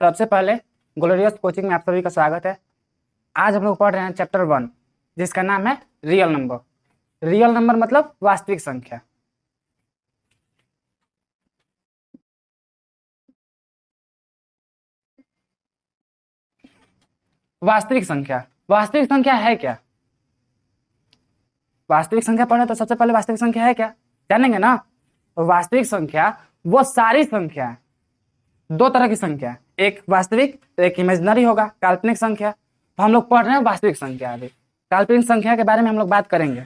सबसे पहले glorious coaching में आप सभी का स्वागत है। आज हम लोग पढ़ रहे हैं चैप्टर 1 जिसका नाम है रियल नंबर। रियल नंबर मतलब वास्तविक संख्या। वास्तविक संख्या, वास्तविक संख्या है क्या? वास्तविक संख्या पढ़े तो सबसे पहले वास्तविक संख्या है क्या जानेंगे ना। वास्तविक संख्या वो सारी संख्या है, दो तरह की संख्या, एक वास्तविक तो एक इमेजिनरी होगा, काल्पनिक संख्या। तो हम लोग पढ़ रहे हैं वास्तविक संख्या। अभी काल्पनिक संख्या के बारे में हम लोग बात करेंगे।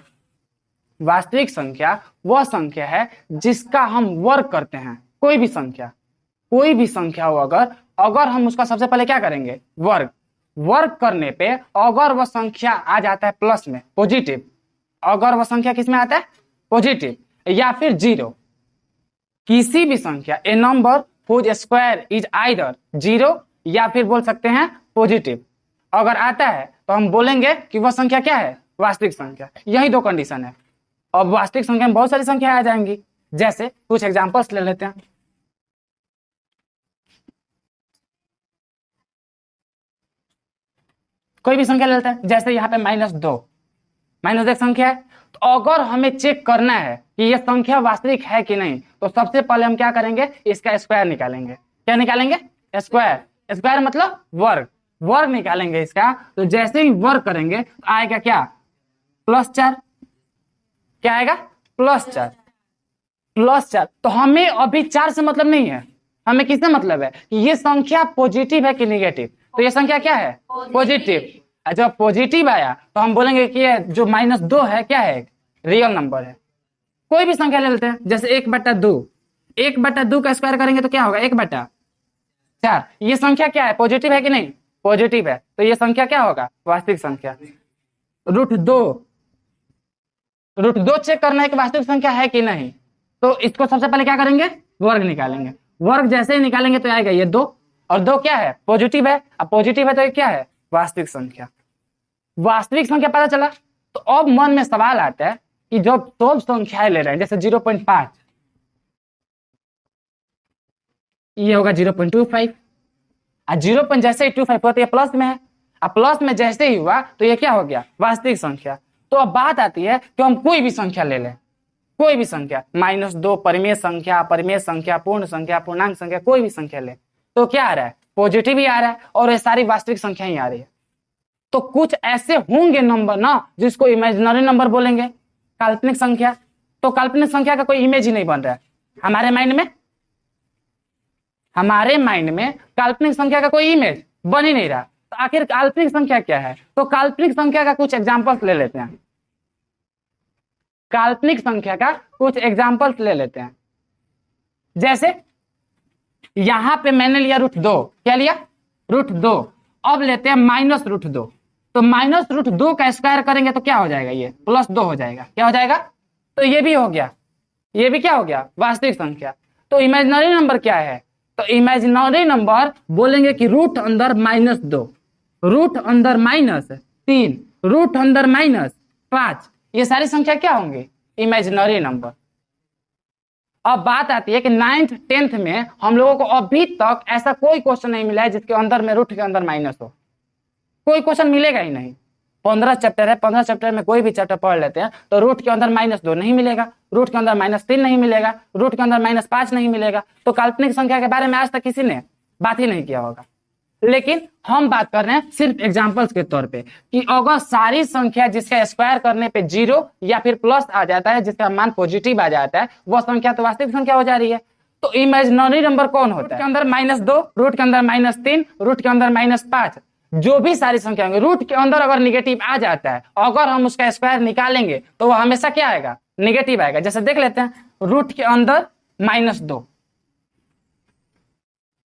वास्तविक संख्या वह संख्या है जिसका हम वर्ग करते हैं। कोई भी संख्या हो, अगर हम उसका सबसे पहले क्या करेंगे, वर्ग करने पे अगर वह संख्या आ जाता है प्लस में, पॉजिटिव, अगर वह संख्या किस में आता है, पॉजिटिव या फिर जीरो, किसी भी संख्या, a number whose square is either zero या फिर बोल सकते हैं पॉजिटिव, अगर आता है तो हम बोलेंगे कि वह संख्या क्या है, वास्तविक संख्या। यही दो कंडीशन है। अब वास्तविक संख्या में बहुत सारी संख्या आ जाएंगी, जैसे कुछ एग्जांपल्स ले लेते हैं। कोई भी संख्या ले लेते हैं, जैसे यहाँ पे -2, -1 संख्या है। तो अगर हमें चेक करना है कि यह संख्या वास्तविक है कि नहीं, तो सबसे पहले हम क्या करेंगे, इसका स्क्वायर निकालेंगे। क्या निकालेंगे? स्क्वायर मतलब वर्ग निकालेंगे इसका। तो जैसे ही वर्ग करेंगे तो आएगा क्या, +4। क्या आएगा? +4। तो हमें अभी 4 से मतलब नहीं है, हमें किससे मतलब है कि ये संख्या पॉजिटिव है कि निगेटिव। तो ये संख्या क्या है, पॉजिटिव। जब पॉजिटिव आया तो हम बोलेंगे कि ये जो -2 है क्या है, रियल नंबर है। कोई भी संख्या ले लेते हैं, जैसे 1/2, 1/2 का स्क्वायर करेंगे तो क्या होगा, 1/4। ये संख्या क्या है, पॉजिटिव है कि नहीं, पॉजिटिव है। तो ये संख्या क्या होगा, वास्तविक संख्या। √2 चेक करना है कि वास्तविक संख्या है कि नहीं, तो इसको सबसे पहले क्या करेंगे, वर्ग निकालेंगे। वर्ग जैसे ही निकालेंगे तो आएगा ये 2, और 2 क्या है, पॉजिटिव है। अब पॉजिटिव है तो ये क्या है, वास्तविक संख्या। वास्तविक संख्या पता चला। तो अब मन में सवाल आता है कि जब सब संख्याएं ले रहे हैं, जैसे 0.5, ये होगा 0.25, 0. जैसे ही 25 हुआ तो ये प्लस में है, अब प्लस में जैसे ही हुआ तो ये क्या हो गया, वास्तविक संख्या। तो अब बात आती है कि हम कोई भी संख्या ले लें, कोई भी संख्या, -2, परिमेय संख्या, पूर्ण संख्या, पूर्णांक संख्या, कोई भी संख्या ले, तो क्या आ रहा है, पॉजिटिव ही आ रहा है, और ये सारी वास्तविक संख्या ही आ रही है। तो कुछ ऐसे होंगे नंबर ना जिसको इमेजिनरी नंबर बोलेंगे, काल्पनिक संख्या। तो काल्पनिक संख्या का कोई इमेज ही नहीं बन रहा है हमारे माइंड में काल्पनिक संख्या का कोई इमेज बन ही नहीं रहा। तो आखिर काल्पनिक संख्या क्या है, तो काल्पनिक संख्या का कुछ एग्जांपल्स ले लेते हैं। काल्पनिक संख्या का कुछ एग्जांपल्स ले लेते हैं, जैसे यहां पे मैंने लिया √2, क्या लिया, √2। अब लेते हैं -√2, तो -√2 का स्क्वायर करेंगे तो क्या हो जाएगा, ये +2 हो जाएगा। क्या हो जाएगा, तो ये भी हो गया, ये भी क्या हो गया, वास्तविक संख्या। तो इमेजिनरी नंबर क्या है, तो इमेजिनरी नंबर बोलेंगे कि रूट अंदर -2, रूट अंदर -3, रूट अंदर -5, ये सारी संख्या क्या होंगी, इमेजिनरी नंबर। अब बात आती है कि 9th 10th में हम लोगों को अभी तक ऐसा कोई क्वेश्चन नहीं मिला है जिसके अंदर में रूट के अंदर माइनस हो। कोई क्वेश्चन मिलेगा ही नहीं। 15 चैप्टर है, 15 चैप्टर में कोई भी चैप्टर पढ़ लेते हैं तो रूट के अंदर -2 नहीं मिलेगा, रूट के अंदर -3 नहीं मिलेगा, रूट के अंदर -5 नहीं मिलेगा। तो काल्पनिक संख्या के बारे में आज तक किसी ने बात ही नहीं किया होगा। लेकिन हम बात कर रहे हैं सिर्फ एग्जांपल्स के तौर पे कि अगर सारी संख्या जिसका स्क्वायर करने पे 0 या फिर प्लस आ जाता है, जिसका मान पॉजिटिव आ जाता है, वह संख्या तो वास्तविक संख्या हो जा रही है। तो इमेजिनरी नंबर कौन होता है, के अंदर -2, रूट के अंदर -3, रूट के अंदर -5, जो भी सारी संख्या होंगी, रूट के अंदर अगर निगेटिव आ जाता है, अगर हम उसका स्क्वायर निकालेंगे तो वह हमेशा क्या आएगा, निगेटिव आएगा। जैसे देख लेते हैं, रूट के अंदर -2,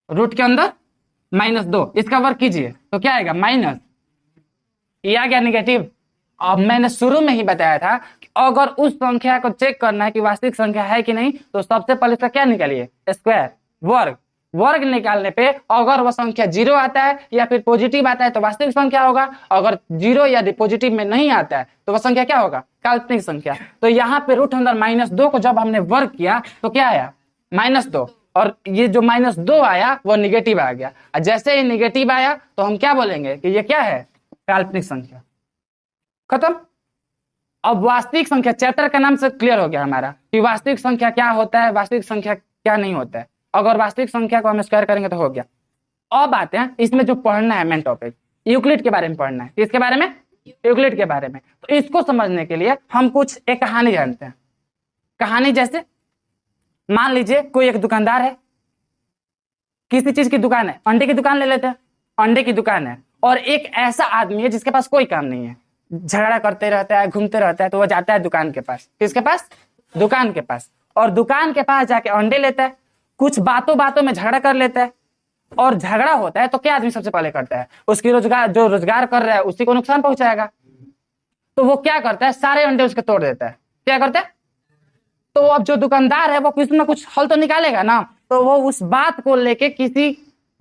रूट के अंदर -2, इसका वर्ग कीजिए तो क्या आएगा, माइनस, ये आ गया निगेटिव। अब मैंने शुरू में ही बताया था कि अगर उस संख्या को चेक करना है कि वास्तविक संख्या है कि नहीं, तो सबसे पहले इसका क्या निकालिए, स्क्वायर, वर्ग निकालने पे अगर वह संख्या 0 आता है या फिर पॉजिटिव आता है तो वास्तविक संख्या होगा, अगर 0 या पॉजिटिव में नहीं आता है तो वह संख्या क्या होगा, काल्पनिक संख्या। तो यहाँ पे रूट अंदर -2 को जब हमने वर्ग किया तो क्या आया, -2, और ये जो -2 आया वो निगेटिव आ गया। और जैसे ही निगेटिव आया तो हम क्या बोलेंगे कि ये क्या है, काल्पनिक संख्या। खत्म। अब वास्तविक संख्या, चैप्टर का नाम से क्लियर हो गया हमारा कि वास्तविक संख्या क्या होता है, वास्तविक संख्या क्या नहीं होता है। अगर वास्तविक संख्या को हम स्क्वायर करेंगे तो हो गया। अब आते हैं इसमें जो पढ़ना है मेन टॉपिक, यूक्लिड के बारे में पढ़ना है। किसके बारे में, यूक्लिड के बारे में। तो इसको समझने के लिए हम कुछ एक कहानी जानते हैं। कहानी जैसे मान लीजिए कोई एक दुकानदार है, किसी चीज की दुकान है, अंडे की दुकान ले लेते हैं। अंडे की दुकान है और एक ऐसा आदमी है जिसके पास कोई काम नहीं है, झगड़ा करते रहता है, घूमते रहता है। तो वो जाता है दुकान के पास। किसके पास, दुकान के पास। और दुकान के पास जाके अंडे लेता है, कुछ बातों बातों में झगड़ा कर लेता है। और झगड़ा होता है तो क्या आदमी सबसे पहले करता है, उसकी रोजगार, जो रोजगार कर रहा है उसी को नुकसान पहुंचाएगा। तो वो क्या करता है, सारे अंडे उसके तोड़ देता है। क्या करता है, तो अब जो दुकानदार है वो कुछ ना कुछ हल तो निकालेगा ना। तो वो उस बात को लेके किसी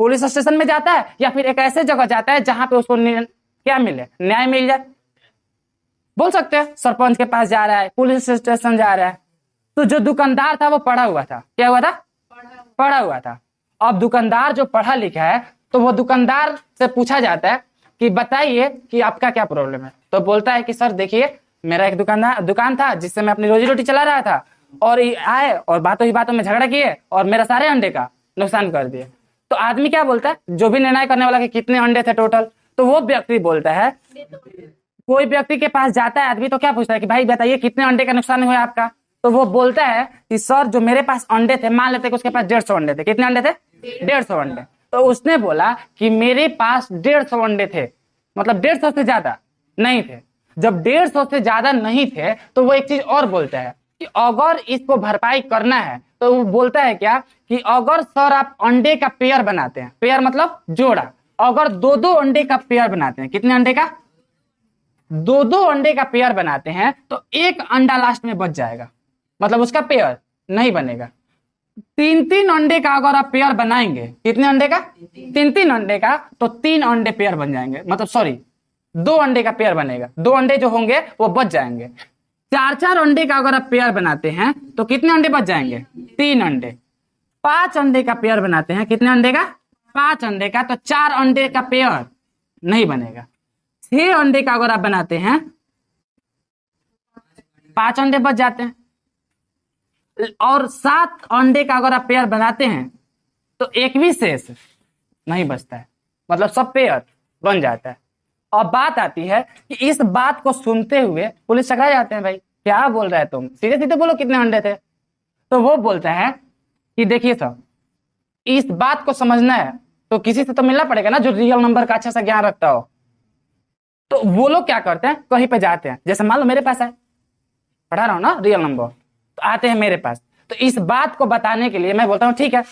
पुलिस स्टेशन में जाता है या फिर एक ऐसे जगह जाता है जहां पे उसको क्या मिले, न्याय मिल जाए। बोल सकते हैं सरपंच के पास जा रहा है, पुलिस स्टेशन जा रहा है। तो जो दुकानदार था वो पढ़ा हुआ था। क्या हुआ था, पढ़ा हुआ था। अब दुकानदार जो पढ़ा लिखा है तो वो दुकानदार से पूछा जाता है कि बताइए कि आपका क्या प्रॉब्लम है। तो बोलता है कि सर देखिए, मेरा एक दुकान था जिससे मैं अपनी रोजी रोटी चला रहा था, और ये आए और बातों ही बातों में झगड़ा किए और मेरा सारे अंडे का नुकसान कर दिए। तो आदमी क्या बोलता है, जो भी निर्णय करने वाला कि कितने अंडे थे टोटल, तो वो व्यक्ति बोलता है, कोई व्यक्ति के पास जाता है आदमी तो क्या पूछता है कि भाई बताइए कितने अंडे का नुकसान हुआ आपका। तो वो बोलता है कि सर जो मेरे पास अंडे थे, मान लेते कि उसके पास 150 अंडे थे। कितने अंडे थे, 150 अंडे। तो उसने बोला कि मेरे पास 150 अंडे थे, मतलब 150 से ज्यादा नहीं थे। जब 150 से ज्यादा नहीं थे तो वो एक चीज और बोलता है कि अगर इसको भरपाई करना है तो वो बोलता है क्या कि अगर सर आप अंडे का पेयर बनाते हैं, पेयर मतलब जोड़ा, अगर 2-2 अंडे का पेयर बनाते हैं, कितने अंडे का, 2-2 अंडे का पेयर बनाते हैं तो एक अंडा लास्ट में बच जाएगा, मतलब उसका पेयर नहीं बनेगा। 3-3 अंडे का अगर आप पेयर बनाएंगे, कितने अंडे का, 3-3 अंडे का, तो 3 अंडे पेयर बन जाएंगे, मतलब सॉरी 2 अंडे का पेयर बनेगा। 2 अंडे जो होंगे वो बच जाएंगे। 4-4 अंडे का अगर आप पेयर बनाते हैं तो कितने अंडे बच जाएंगे, 3 अंडे। 5 अंडे का पेयर बनाते हैं, कितने अंडे का, 5 अंडे का, तो 4 अंडे का पेयर नहीं बनेगा। 6 अंडे का अगर आप बनाते हैं, 5 अंडे बच जाते हैं। और 7 अंडे का अगर आप पेयर बनाते हैं तो एक भी शेष नहीं बचता है, मतलब सब पेयर बन जाता है। अब बात आती है कि इस बात को सुनते हुए पुलिस टकरा जाते हैं, भाई क्या बोल रहा है तुम, सीधे सीधे बोलो कितने अंडे थे। तो वो बोलता है कि देखिए साहब, इस बात को समझना है तो किसी से तो मिलना पड़ेगा ना जो रियल नंबर का अच्छा सा ज्ञान रखता हो। तो वो लोग क्या करते हैं, कहीं पे जाते हैं, जैसे मान लो मेरे पास है, पढ़ा रहा हूं ना रियल नंबर, तो आते हैं मेरे पास। तो इस बात को बताने के लिए मैं बोलता हूं ठीक है,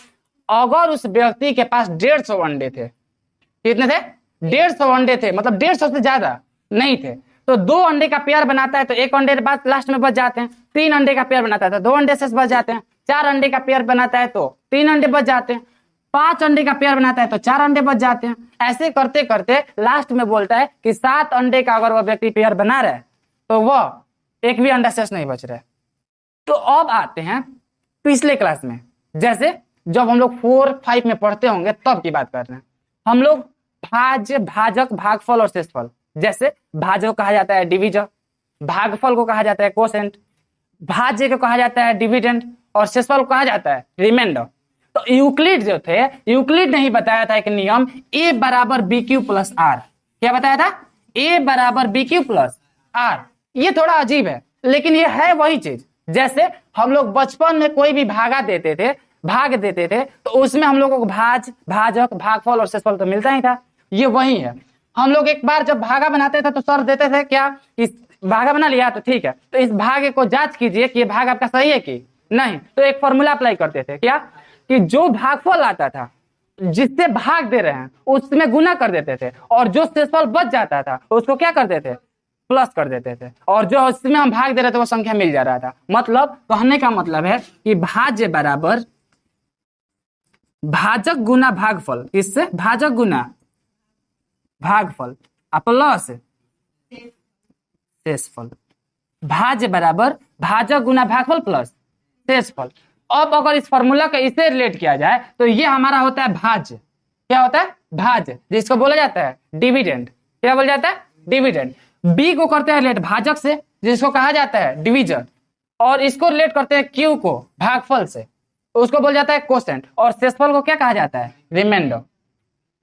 अगर उस व्यक्ति के पास 150 अंडे थे, कितने थे, 150 अंडे थे, मतलब 150 से ज्यादा नहीं थे, तो 2 अंडे का पेयर बनाता है तो 1 अंडे के बाद लास्ट में बच जाते हैं। 3 अंडे का पेयर बनाता है तो 2 अंडे से बच जाते हैं। 4 अंडे का पेयर बनाता है तो 3 अंडे बच जाते हैं। 5 अंडे का पेयर बनाता है तो 4 अंडे बच जाते हैं। ऐसे करते करते लास्ट में बोलता है कि 7 अंडे का अगर वह व्यक्ति पेयर बना रहा है तो वह एक भी अंडा शेष नहीं बच रहा है। तो अब आते हैं पिछले क्लास में, जैसे जब हम लोग 4-5 में पढ़ते होंगे तब की बात कर रहे हैं। हम लोग भाज्य, भाजक, भागफल और शेषफल, जैसे भाज्य को कहा जाता है डिविजन, भागफल को कहा जाता है कोसेंट, भाज्य को कहा जाता है डिविडेंड और शेषफल को कहा जाता है रिमाइंडर। तो यूक्लिड जो थे, यूक्लिड ने ही बताया था एक नियम a बराबर बी क्यू प्लस आर। क्या बताया था, a बराबर बी क्यू प्लस आर। ये थोड़ा अजीब है लेकिन ये है वही चीज। जैसे हम लोग बचपन में कोई भी भाग देते थे तो उसमें हम लोगों को भाज, भाजक, भागफल और शेषफल तो मिलता ही था। ये वही है। हम लोग एक बार जब भागा बनाते थे तो सर देते थे क्या, इस भागा बना लिया तो ठीक है, तो इस भागे को जांच कीजिए कि ये भाग आपका सही है कि नहीं। तो एक फॉर्मूला अप्लाई करते थे, क्या कि जो भागफल आता था, जिससे भाग दे रहे हैं उसमें गुना कर देते थे, और जो शेषफल बच जाता था उसको क्या करते थे, प्लस कर देते थे, और जो उसमें हम भाग दे रहे थे वो संख्या मिल जा रहा था। मतलब कहने का मतलब है कि भाज्य बराबर भाजक गुना भागफल, इससे भाजक गुना भागफल प्लस शेषफल। भाज्य बराबर भाजक गुना भागफल प्लस शेषफल। अब अगर इस फॉर्मूला का इसे रिलेट किया जाए तो ये हमारा होता है भाज्य। क्या होता है? भाज्य, जिसको बोला जाता है डिविडेंड। क्या बोला जाता है? डिविडेंड। बी को करते हैं रिलेट भाजक से, जिसको कहा जाता है डिवीजन, और इसको रिलेट करते हैं क्यू को भागफल से, उसको बोला जाता है कोसेंट, और शेषफल को क्या कहा जाता है? रिमाइंडर।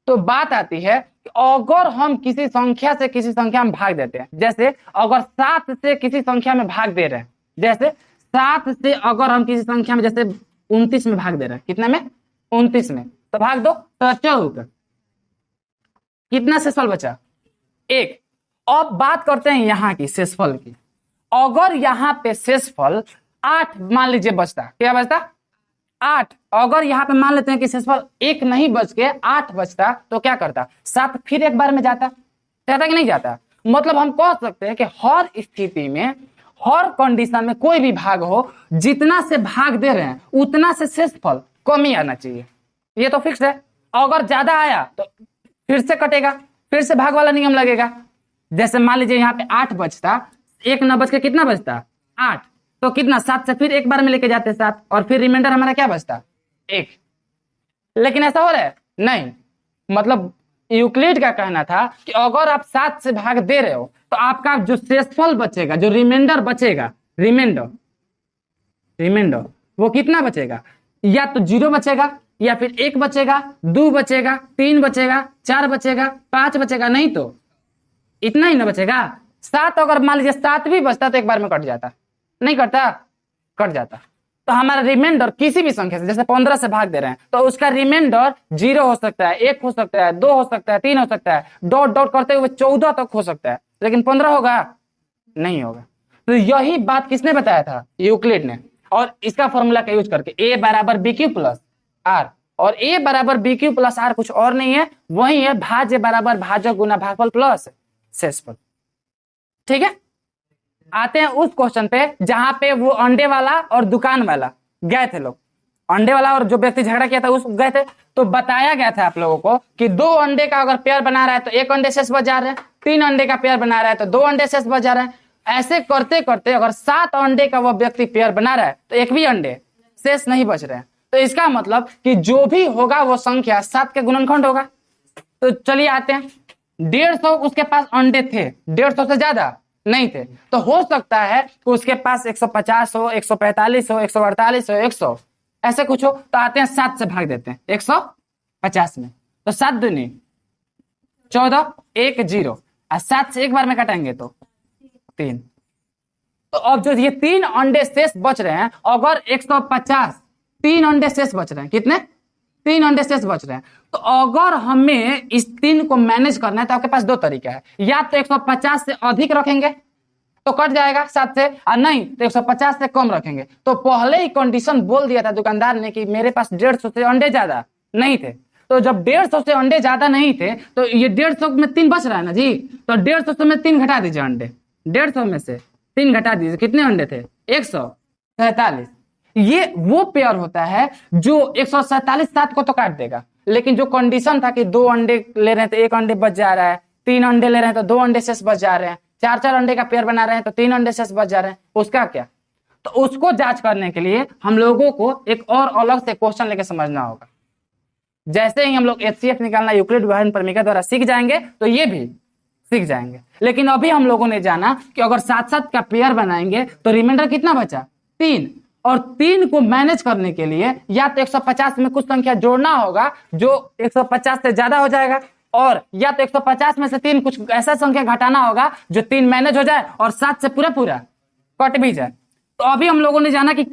तो बात आती है कि अगर हम किसी संख्या से किसी संख्या में भाग देते हैं, जैसे अगर 7 से किसी संख्या में भाग दे रहे हैं, जैसे 7 से अगर हम किसी संख्या में जैसे 29 में भाग दे रहे हैं, कितने में? 29 में, तो भाग दो तो 14, कितना शेषफल बचा? 1। अब बात करते हैं यहाँ की शेषफल की। अगर यहाँ पे शेषफल 8 मान लीजिए बचता, क्या बचता? 8। अगर यहाँ पे मान लेते हैं कि शेषफल 1 नहीं बच के 8 बचता, तो क्या करता? 7 फिर एक बार में जाता कि नहीं जाता? मतलब हम कह सकते हैं कि हर स्थिति में, हर कंडीशन में कोई भी भाग हो, जितना से भाग दे रहे हैं उतना से शेषफल कम ही आना चाहिए। ये तो फिक्स है। अगर ज्यादा आया तो फिर से कटेगा, फिर से भाग वाला नियम लगेगा। जैसे मान लीजिए यहाँ पे 8 बचता, 1 न बच के कितना बचता? 8। तो कितना? 7 से फिर एक बार में लेके जाते 7, और फिर रिमाइंडर हमारा क्या बचता? 1। लेकिन ऐसा हो रहा है? नहीं। मतलब यूक्लिड का कहना था कि अगर आप 7 से भाग दे रहे हो तो आपका जो शेषफल बचेगा, जो रिमाइंडर बचेगा, रिमाइंडर वो कितना बचेगा? या तो 0 बचेगा, या फिर 1 बचेगा, 2 बचेगा, 3 बचेगा, 4 बचेगा, 5 बचेगा, नहीं तो इतना ही ना बचेगा। 7 अगर मान लीजिए 7 भी बचता तो एक बार में कट जाता, नहीं कटता? कट जाता। तो हमारा रिमाइंडर किसी भी संख्या से, जैसे 15 से भाग दे रहे हैं, तो उसका रिमाइंडर 0 हो सकता है, 1 हो सकता है, 2 हो सकता है, 3 हो सकता है, डॉट डॉट करते हुए 14 तक हो सकता है, लेकिन 15 होगा? नहीं होगा। तो यही बात किसने बताया था? यूक्लिड ने। और इसका फॉर्मूला का यूज करके ए बराबर बी क्यू प्लस आर, और ए बराबर बी क्यू प्लस आर कुछ और नहीं है, वही है भाज्य बराबर भाजक गुना भागफल प्लस शेषफल। ठीक है, आते हैं उस क्वेश्चन पे जहां पे वो अंडे वाला और दुकान वाला गए थे लोग। अंडे वाला और जो व्यक्ति झगड़ा किया था उस गए थे, तो बताया गया था आप लोगों को कि 2 अंडे का अगर पेयर बना रहा है तो 1 अंडे शेष बच जा रहा है, 3 अंडे का पेयर बना रहा है तो 2 अंडे शेष बच जा रहा है। ऐसे करते करते अगर 7 अंडे का वो व्यक्ति पेयर बना रहा है तो 1 भी अंडे शेष नहीं बच रहे हैं। तो इसका मतलब कि जो भी होगा वो संख्या 7 के गुणनखंड होगा। तो चलिए आते हैं, 150 उसके पास अंडे थे, 150 से ज्यादा नहीं थे, तो हो सकता है कि उसके पास 150 हो, 145 हो, 148 हो, 100 ऐसे कुछ हो। तो आते हैं 7 से भाग देते हैं 150 में, तो 7 दूनी 14, 1 0, और 7 से एक बार में कटाएंगे तो 3। तो अब जो ये 3 अंडे शेष बच रहे हैं, अगर 150 3 अंडे शेष बच रहे हैं, कितने? 3 अंडे शेष बच रहे हैं। तो अगर हमें इस 3 को मैनेज करना है तो आपके पास 2 तरीका है, या तो 150 से अधिक रखेंगे तो कट जाएगा 7 से, और नहीं तो 150 से कम रखेंगे। तो पहले ही कंडीशन बोल दिया था दुकानदार ने कि मेरे पास 150 से अंडे ज्यादा नहीं थे। तो जब 150 से अंडे ज्यादा नहीं थे तो ये 150 में 3 बच रहा है ना जी, तो 150 में 3 घटा दीजिए अंडे, 150 में से 3 घटा दीजिए, कितने अंडे थे? 147। ये वो पेयर होता है जो 147 7 को तो काट देगा, लेकिन जो कंडीशन था कि 2 अंडे ले रहे हैं तो 1 अंडे बच जा रहा है, 3 अंडे ले रहे हैं तो 2 अंडे शेष बच जा रहे हैं, 4 अंडे का पेयर बना रहे हैं तो 3 अंडे शेष बच जा रहे हैं, उसका क्या? तो उसको जांच करने के लिए हम लोगों को एक और अलग से क्वेश्चन लेके समझना होगा। जैसे ही हम लोग HCF निकालना यूक्लिड विभाजन प्रमेय द्वारा सीख जाएंगे तो ये भी सीख जाएंगे। लेकिन अभी हम लोगों ने जाना कि अगर 7-7 का पेयर बनाएंगे तो रिमाइंडर कितना बचा? 3। और 3 को मैनेज करने के लिए या तो 150 में कुछ संख्या जोड़ना होगा जो 150 से ज्यादा हो जाएगा, और या तो 150 में से 3 कुछ ऐसा संख्या घटाना होगा जो 3 मैनेज हो जाए और 7 से पूरा कट भी जाए। तो अभी हम लोगों ने जाना कि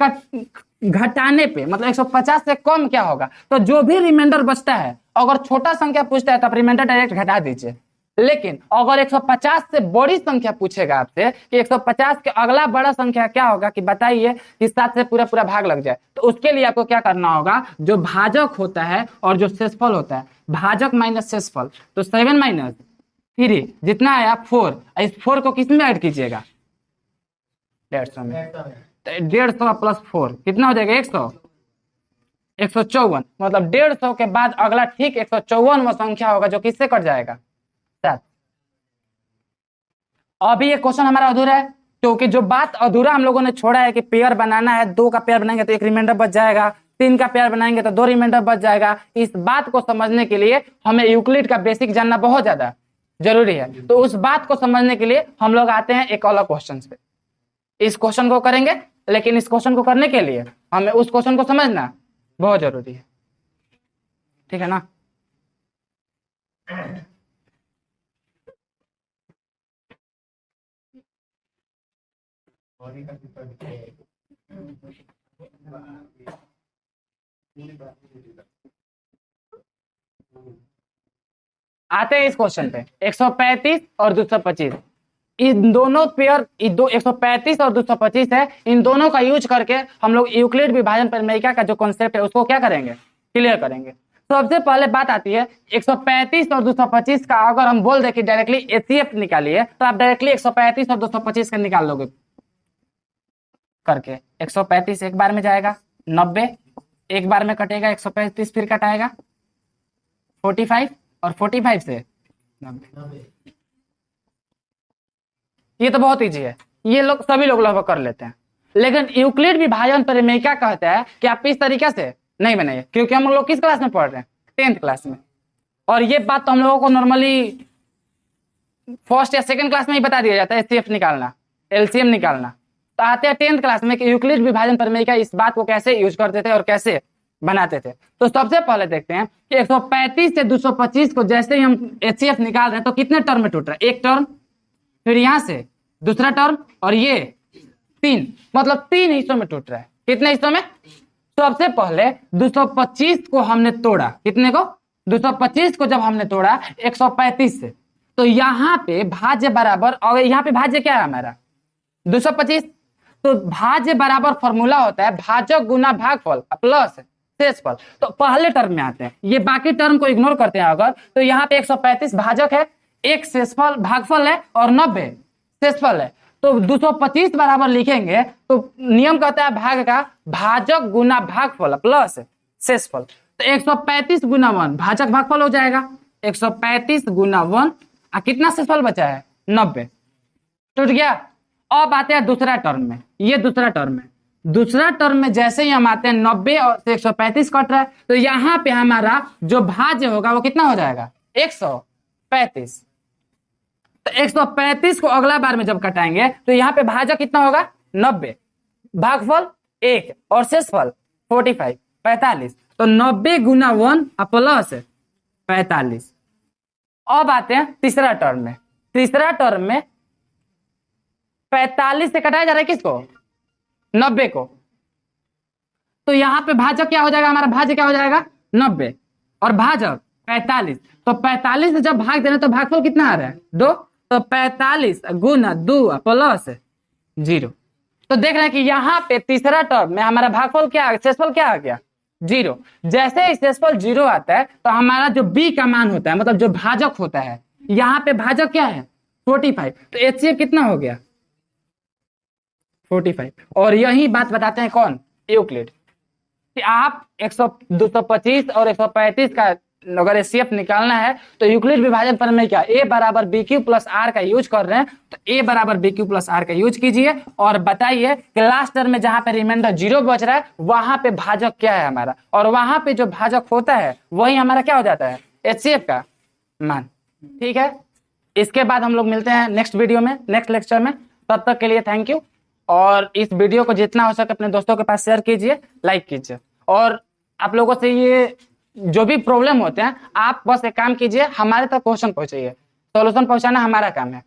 घटाने पे मतलब 150 से कम क्या होगा, तो जो भी रिमाइंडर बचता है, अगर छोटा संख्या पूछता है तो आप रिमाइंडर डायरेक्ट घटा दीजिए। लेकिन अगर 150 से बड़ी संख्या पूछेगा आपसे कि 150 के अगला बड़ा संख्या क्या होगा कि बताइए कि 7 से पूरा भाग लग जाए, तो उसके लिए आपको क्या करना होगा, जो भाजक होता है और जो शेषफल होता है, भाजक माइनस शेषफल, तो 7 माइनस 3 जितना आया 4, इस 4 को किस में ऐड कीजिएगा? 150 में। तो 150 प्लस 4 कितना हो जाएगा? 154। मतलब 150 के बाद अगला ठीक 154वां संख्या होगा जो किससे कट जाएगा? 7। अभी ये क्वेश्चन हमारा अधूरा है, क्योंकि जो बात अधूरा हम लोगों ने छोड़ा है कि पेयर बनाना है, 2 का पेयर बनाएंगे तो 1 रिमाइंडर बच जाएगा, 3 का पेयर बनाएंगे तो 2 रिमाइंडर बच जाएगा। इस बात को समझने के लिए हमें यूक्लिड का बेसिक जानना बहुत ज्यादा जरूरी है। तो उस बात को समझने के लिए हम लोग आते हैं एक अलग क्वेश्चन पे। इस क्वेश्चन को करेंगे, लेकिन इस क्वेश्चन को करने के लिए हमें उस क्वेश्चन को समझना बहुत जरूरी है, ठीक है ना। आते हैं इस क्वेश्चन पे। 135 और 225 इन दोनों पेयर 135 और 225 है, इन दोनों का यूज करके हम लोग यूक्लिड विभाजन प्रमेयिका का जो कॉन्सेप्ट है उसको क्या करेंगे, क्लियर करेंगे। सबसे पहले बात आती है 135 और 225 का अगर हम बोल दे कि डायरेक्टली एचसीएफ निकालिए तो आप डायरेक्टली 135 और 225 का निकाल लोगे करके। 135 एक बार में जाएगा, 90 एक बार में कटेगा, 135 फिर कटाएगा, 45 और 45 से 90। ये तो बहुत इजी है, ये लोग सभी लोग लगभग कर लेते हैं। लेकिन यूक्लिड विभाजन प्रमेयिका कहता है कि आप इस तरीके से नहीं बनाइए, क्योंकि हम लोग किस क्लास में पढ़ रहे हैं, 10th क्लास में। और ये बात तो हम लोगों को नॉर्मली फर्स्ट या सेकंड क्लास में ही बता दिया जाता है, एचसीएफ निकालना, एलसीएम निकालना। तो आते हैं 10th क्लास में कि यूक्लिड विभाजन प्रमेयिका इस बात को कैसे यूज करते थे और कैसे बनाते थे। तो सबसे पहले देखते हैं कि 135 से 225 को जैसे ही हम एचसीएफ निकाल रहे हैं तो कितने टर्म में टूट रहा है, एक टर्म, फिर यहां से दूसरा टर्म, और ये 3, मतलब 3 हिस्सों में टूट रहा है। कितने हिस्सों में? सबसे पहले 225 को हमने तोड़ा, कितने को? 225 को जब हमने तोड़ा 135 से, तो यहाँ पे भाज्य बराबर, और यहाँ पे भाज्य क्या है हमारा 225, तो भाज्य बराबर फॉर्मूला होता है भाजक गुना भागफल प्लस शेषफल। तो पहले टर्म में आते हैं, ये बाकी टर्म को इग्नोर करते हैं अगर, तो यहाँ पे 135 भाजक है, 1 शेषफल भागफल है और 90 शेषफल है। तो 225 बराबर लिखेंगे तो नियम कहता है भाग का भाजक गुना भागफल प्लस शेषफल। तो 135 गुना 1 भाजक भागफल हो जाएगा, 135 गुना 1, कितना शेषफल बचा है 90, टूट गया। अब आते हैं दूसरा टर्म में, ये दूसरा टर्म है। दूसरा टर्म में जैसे ही हम आते हैं 90 और 135 कट रहा है, तो यहाँ पे हमारा जो भाज्य होगा वो कितना हो जाएगा 135। तो 135 को अगला बार में जब कटाएंगे तो यहाँ पे भाजक कितना होगा 90, भागफल 1 और शेषफल 45 45। तो 90 गुना 1 प्लस 45। अब आते हैं तीसरा टर्म में। तीसरा टर्म में 45 से कटाया जा रहा है किसको 90 को, तो यहाँ पे भाजक क्या हो जाएगा हमारा, भाज्य क्या हो जाएगा 90 और भाजक 45। तो 45 से जब भाग देना तो भागफल कितना आ रहा है 2, तो 45 गुना 2 प्लस 0। तो देख रहे हैं कि यहाँ पे तीसरा टर्म में हमारा भागफल क्या आ गया, शेषफल क्या आ गया 0। जैसे ही शेषफल 0 आता है तो हमारा जो b का मान होता है, मतलब जो भाजक होता है, यहाँ पे भाजक क्या है 45, तो एचसीएफ कितना हो गया 45। और यही बात बताते हैं कौन, यूक्लिड, कि आप 225 और 135 का अगर एचसीएफ निकालना है तो यूक्लिड विभाजन प्रमेय a बराबर बी क्यू प्लस आर का यूज कर रहे हैं, तो a बराबर बी क्यू प्लस आर का यूज कीजिए और बताइए कि लास्ट टर्म में जहां पे रिमाइंडर 0 बच रहा है वहां पे भाजक क्या है हमारा, और वहां पे जो भाजक होता है वही हमारा क्या हो जाता है एचसीएफ का मान। ठीक है, इसके बाद हम लोग मिलते हैं नेक्स्ट वीडियो में, नेक्स्ट लेक्चर में। तब तक के लिए थैंक यू, और इस वीडियो को जितना हो सके अपने दोस्तों के पास शेयर कीजिए, लाइक कीजिए। और आप लोगों से ये जो भी प्रॉब्लम होते हैं आप बस एक काम कीजिए, हमारे तक क्वेश्चन पहुंचाइए, सॉल्यूशन पहुंचाना हमारा काम है।